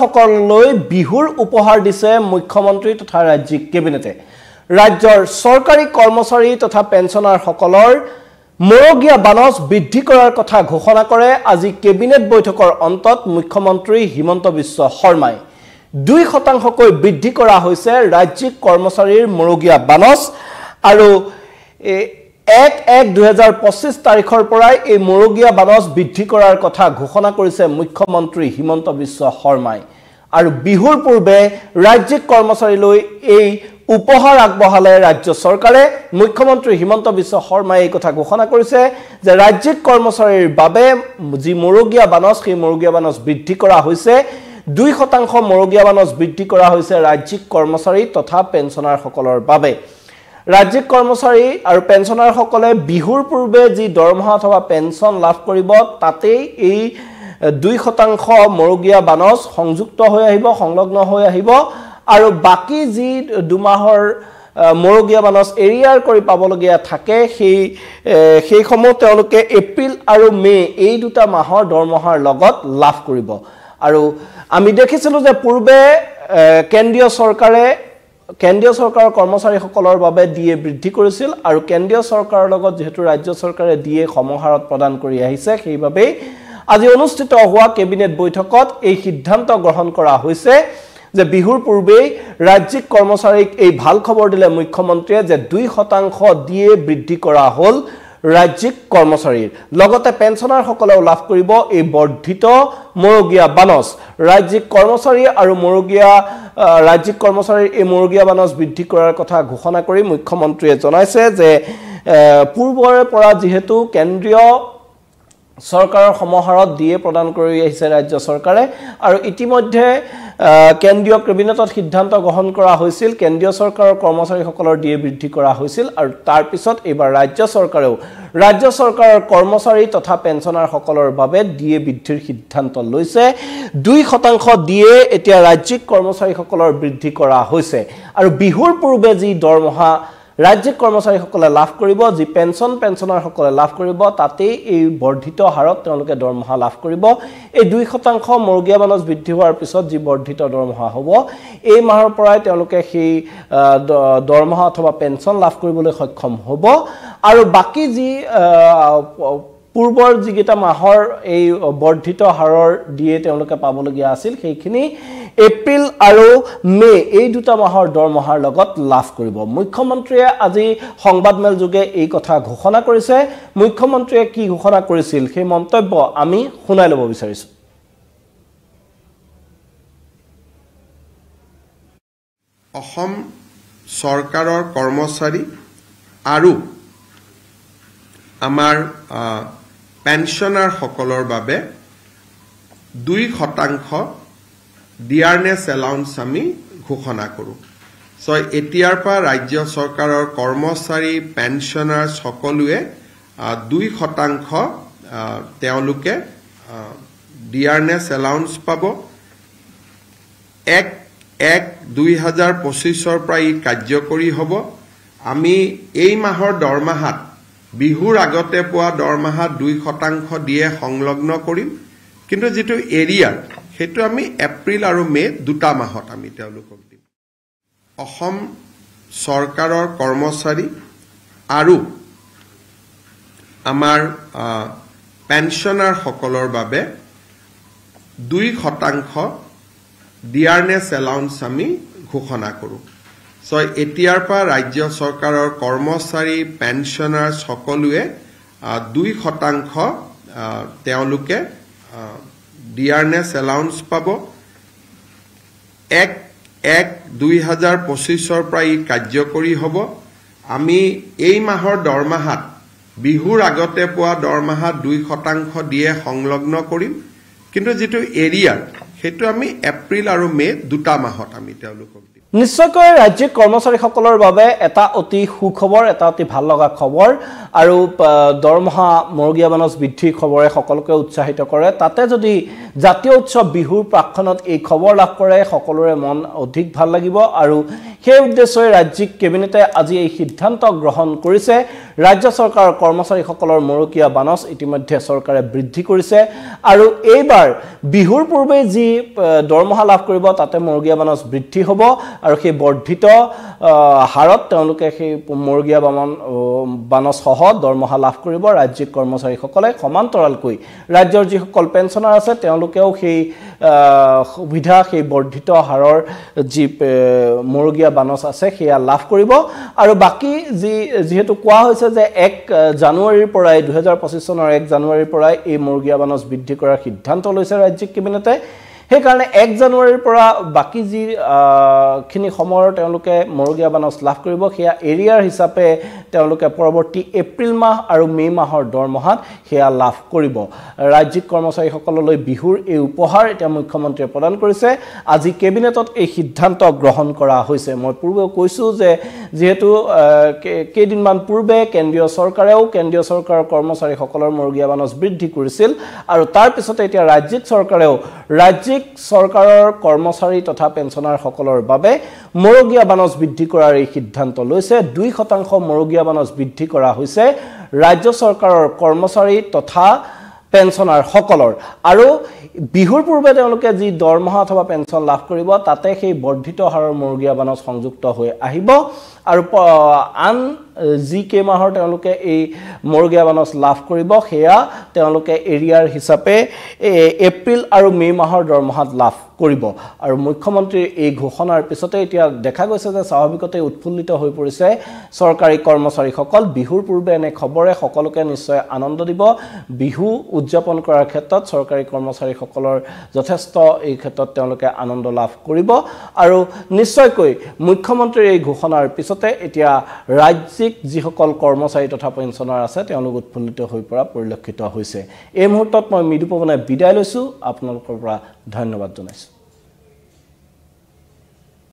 সকললৈ বিহুৰ উপহাৰ দিছে মুখ্যমন্ত্ৰী তথা ৰাজ্যিক কেবিনেটে ৰাজ্যৰ চৰকাৰী কৰ্মচাৰী তথা পেঞ্চনাৰ সকলৰ মৰগীয়া বানচ বৃদ্ধি কৰাৰ কথা ঘোষণা কৰে আজি কেবিনেট বৈঠকৰ অন্তত মুখ্যমন্ত্ৰী হিমন্ত বিশ্ব শৰ্মাই 2% কৈ বৃদ্ধি কৰা হৈছে ৰাজ্যিক কৰ্মচাৰীৰ মৰগীয়া বানচ আৰু 1/1/2025 তাৰিখৰ পৰাই এই মৰগীয়া বানচ বৃদ্ধি কৰাৰ কথা ঘোষণা কৰিছে মুখ্যমন্ত্ৰী হিমন্ত বিশ্ব শৰ্মাই আৰু বিহুৰ পূৰ্বে ৰাজ্যিক কৰ্মচাৰীলৈ এই উপহাৰ আগবঢ়ালে ৰাজ্য চৰকাৰে মুখ্যমন্ত্ৰী হিমন্ত বিশ্ব শৰ্মাই এই কথা ঘোষণা কৰিছে যে ৰাজ্যিক কৰ্মচাৰীৰ বাবে যি মৰগীয়া বানচ সেই মৰগীয়া বানচ বৃদ্ধি কৰা হৈছে 2% মৰগীয়া বানচ বৃদ্ধি কৰা হৈছে ৰাজ্যিক কৰ্মচাৰী তথা পেঞ্চনাৰ সকলৰ বাবে ৰাজ্যিক কৰ্মচাৰী আৰু পেঞ্চনাৰ সকলে বিহুৰ পূৰ্বে যি দৰমহা অথবা পেঞ্চন লাভ কৰিব তাতেই এই 2% মৰগীয়া বানচ সংযুক্ত হৈ আহিব সংলগ্ন হৈ আহিব আৰু বাকি যি 2 মাহৰ মৰগীয়া বানচ এৰিয়াৰ কৰি পাবলগীয়া থাকে সেই সমূহ তেওঁলোকে এপ্ৰিল আৰু মে এই দুটা মাহৰ দৰমহাৰ লগত লাভ কৰিব আৰু আমি দেখিছিলো যে পূৰ্বে কেন্দ্ৰীয় চৰকাৰৰ কৰ্মচাৰী সকলৰ বাবে ডিএ বৃদ্ধি কৰিছিল আৰু কেন্দ্ৰীয় চৰকাৰৰ লগত যেহেতু ৰাজ্য চৰকাৰে ডিএ সমহাৰত প্ৰদান কৰি আহিছে সেইভাবে আজি অনুষ্ঠিত হোৱা কেবিনেট বৈঠকত এই সিদ্ধান্ত গ্ৰহণ কৰা হৈছে যে বিহুৰ পূৰ্বে ৰাজ্যিক কৰ্মচাৰীক এই ভাল খবৰ দিলে মুখ্যমন্ত্ৰীয়ে যে 2% ডিএ বৃদ্ধি কৰা হল ৰাজ্যিক কৰ্মচাৰীৰ লগতে পেঞ্চনাৰ সকলেও লাভ কৰিব এই বৰ্ধিত মৰগীয়া বানচ ৰাজ্যিক কৰ্মচাৰী আৰু ৰাজ্যিক কৰ্মচাৰীৰ এই মৰগীয়া বানচ বৃদ্ধি কৰাৰ কথা ঘোষণা কৰি মুখ্যমন্ত্ৰীয়ে জনাইছে যে পূৰ্বৰে পৰা যেহেতু কেন্দ্ৰীয় চৰকাৰৰ সমহাৰত ডিএ প্ৰদান কৰি আহিছে ৰাজ্য চৰকাৰে আৰু ইতিমধ্যে কেন্দ্ৰীয় কেবিনেটত সিদ্ধান্ত গ্ৰহণ কৰা হৈছিল কেন্দ্ৰীয় চৰকাৰৰ কৰ্মচাৰী সকলৰ ডিএ বৃদ্ধি কৰা হৈছিল আৰু তাৰ পিছত এবাৰ ৰাজ্য চৰকাৰৰ কৰ্মচাৰী তথা পেঞ্চনাৰ সকলৰ বাবে ডিএ বৃদ্ধিৰ সিদ্ধান্ত লৈছে 2% ডিএ এতিয়া ৰাজ্যিক কৰ্মচাৰী সকলৰ বৃদ্ধি কৰা হৈছে আৰু বিহুৰ পূৰ্বে যি দৰমহা ৰাজ্যিক কৰ্মচাৰী সকলে লাভ কৰিব যি পেঞ্চনাৰ সকলে লাভ কৰিব তাতে এই বৰ্ধিত হাৰত তেওঁলোকে দৰমহা লাভ কৰিব এই 2% মৰগীয়া বানচ বৃদ্ধি হোৱাৰ পিছত যি বৰ্ধিত দৰমহা হ'ব এই মাহৰ পৰাই তেওঁলোকে সেই দৰমহা অথবা পেঞ্চন লাভ কৰিবলৈ সক্ষম হ'ব আৰু বাকি যি পূৰ্বৰ যিগিটা মাহৰ এই বৰ্ধিত হাৰৰ ডিএ তেওঁলোকে পাবলগীয়া আছিল সেইখিনি এপ্ৰিল আৰু মে এই দুটা মাহৰ দৰমহাৰ লগত লাভ কৰিব মুখ্যমন্ত্ৰীয়ে আজি সংবাদমেল যোগে এই কথা ঘোষণা কৰিছে মুখ্যমন্ত্ৰীয়ে কি ঘোষণা কৰিছিল সেই মন্তব্য আমি শুনাই ল'ব বিচাৰিছো অসম চৰকাৰৰ কৰ্মচাৰী আৰু আমাৰ পেঞ্চনাৰ সকলৰ বাবে 2% ডিয়াৰনেছ এলাউন্স আমি ঘোষণা কৰোঁ সো এতিয়াৰ পৰা ৰাজ্য চৰকাৰৰ কৰ্মচাৰী পেঞ্চনাৰ সকলোৱে 2% তেওঁলোকে ডিয়াৰনেছ এলাউন্স পাব 1/1/2025 পৰা ই কাৰ্যকৰী হ'ব আমি এই মাহৰ দৰমহাত বিহুৰ আগতে পোৱা দৰমহা 2% দিয়ে সংলগ্ন কৰিম কিন্তু যেটো এৰিয়াৰ হেতু আমি এপ্ৰিল আৰু মে দুটা মাহত আমি তেওঁলোকক দিম অসম চৰকাৰৰ কৰ্মচাৰী আৰু আমাৰ পেঞ্চনাৰ সকলৰ বাবে 2% ডিয়াৰনেছ এলাউন্স আমি ঘোষণা কৰোঁ সো এতিয়াৰ পৰা ৰাজ্য চৰকাৰৰ কৰ্মচাৰী পেঞ্চনাৰ সকলোৱে 2% তেওঁলোকে ডিয়াৰনেছ এলাউন্স পাব 1/1/2025 পৰা ই কাৰ্যকৰী হ'ব আমি এই মাহৰ দৰমহাত বিহুৰ আগতে পোৱা দৰমহা 2% দিয়ে সংলগ্ন কৰিম কিন্তু যেটো এৰিয়াৰ হেতু আমি এপ্ৰিল আৰু মে দুটা মাহত আমি তেওঁলোকক দিম নিশ্চয়কৈ ৰাজ্যিক কৰ্মচাৰী সকলৰ বাবে এটা অতি সুখবৰ এটা অতি ভাল লগা খবৰ আৰু দৰমহা মৰগীয়া বানচ বৃদ্ধিৰ খবৰে সকলোকে উৎসাহিত কৰে তাতে যদি জাতীয় উৎসৱ বিহুৰ প্ৰাক্ষণত এই খবৰ লাভ কৰে সকলোৰে মন অধিক ভাল লাগিব আৰু সেই উদ্দেশ্যে ৰাজ্যিক কেবিনেটে আজি এই সিদ্ধান্ত গ্ৰহণ কৰিছে ৰাজ্য চৰকাৰৰ কৰ্মচাৰীসকলৰ মৰকীয়া বানচ ইতিমধ্যে চৰকাৰে বৃদ্ধি কৰিছে আৰু এইবাৰ বিহুৰ পূৰ্বে যি দৰমহা লাভ কৰিব তাতে মৰকীয়া বানচ বৃদ্ধি হ'ব আৰু সেই বৰ্ধিত হাৰত তেওঁলোকে সেই মৰকীয়া বানচ সহ দৰমহা লাভ কৰিব ৰাজ্যিক কৰ্মচাৰীসকলে সমান্তৰালকৈ ৰাজ্যৰ যিসকল পেঞ্চনাৰ আছে তেওঁলোকেও সেই সুবিধা সেই বৰ্ধিত হাৰৰ যি মৰকীয়া বানচ আছে সেয়া লাভ কৰিব আৰু বাকি যেহেতু কোৱা হৈছে যে 1 জানুৱাৰীৰ পৰাই 2025 চনৰ 1 জানুৱাৰীৰ পৰাই এই মৰকীয়া বানচ বৃদ্ধি কৰাৰ সিদ্ধান্ত লৈছে ৰাজ্যিক কেবিনেটে সেই কাৰণে 1 জানুৱাৰীৰ পৰা বাকি যি খিনি সময়ৰ তেওঁলোকে মৰকীয়া বানচ লাভ কৰিব সেয়া এৰিয়াৰ হিচাপে তেওঁলোকে পৰৱৰ্তী এপ্ৰিল মাহ আৰু মে মাহৰ দৰমহাত সেয়া লাভ কৰিব ৰাজ্যিক কৰ্মচাৰীসকললৈ বিহুৰ এই উপহাৰ এটা মুখ্যমন্ত্ৰীয়ে প্ৰদান কৰিছে আজি কেবিনেটত এই সিদ্ধান্ত গ্ৰহণ কৰা হৈছে মই পূৰ্বে কৈছো যে যেহেতু কেইদিনমান পূৰ্বে কেন্দ্ৰীয় চৰকাৰৰ কৰ্মচাৰীসকলৰ মৰকীয়া বানচ বৃদ্ধি কৰিছিল আৰু তাৰ পিছতে এতিয়া ৰাজ্যিক চৰকাৰেও ৰাজ্যিক চৰকাৰৰ কৰ্মচাৰী তথা পেঞ্চনাৰ সকলৰ বাবে মৰকীয়া বানচ বৃদ্ধি কৰাৰ এই সিদ্ধান্ত লৈছে 2% মৰকীয়া বানচ বৃদ্ধি কৰা হৈছে ৰাজ্য চৰকাৰৰ কৰ্মচাৰী তথা পেঞ্চনাৰ সকলৰ আৰু বিহুৰ পূৰ্বে তেওঁলোকে যি দৰমহা অথবা পেঞ্চন লাভ কৰিব তাতে সেই বৰ্ধিত হাৰৰ মৰকীয়া বানচ সংযুক্ত হৈ আহিব আৰু আন যি কেইমাহৰ তেওঁলোকে এই মৰকীয়া বানচ লাভ কৰিব সেয়া তেওঁলোকে এৰিয়াৰ হিচাপে এপ্ৰিল আৰু মে মাহৰ দৰমহাত লাভ কৰিব আৰু মুখ্যমন্ত্ৰীৰ এই ঘোষণাৰ পিছতে এতিয়া দেখা গৈছে যে স্বাভাৱিকতে উৎফুল্লিত হৈ পৰিছে চৰকাৰী কৰ্মচাৰীসকল বিহুৰ পূৰ্বে এনে খবৰে সকলোকে নিশ্চয় আনন্দ দিব বিহু উদযাপন কৰাৰ ক্ষেত্ৰত চৰকাৰী কৰ্মচাৰীসকলৰ যথেষ্ট এই ক্ষেত্ৰত তেওঁলোকে আনন্দ লাভ কৰিব আৰু নিশ্চয়কৈ মুখ্যমন্ত্ৰীৰ এই ঘোষণাৰ পিছতে এতিয়া ৰাজ্যিক যিসকল কৰ্মচাৰী তথা পেঞ্চনাৰ আছে তেওঁলোক উৎফুল্লিত হৈ পৰা পৰিলক্ষিত হৈছে এই মুহূৰ্তত মই মৃদু পৱনে বিদায় লৈছো আপোনালোকৰ পৰা ধন্যবাদ জনাইছো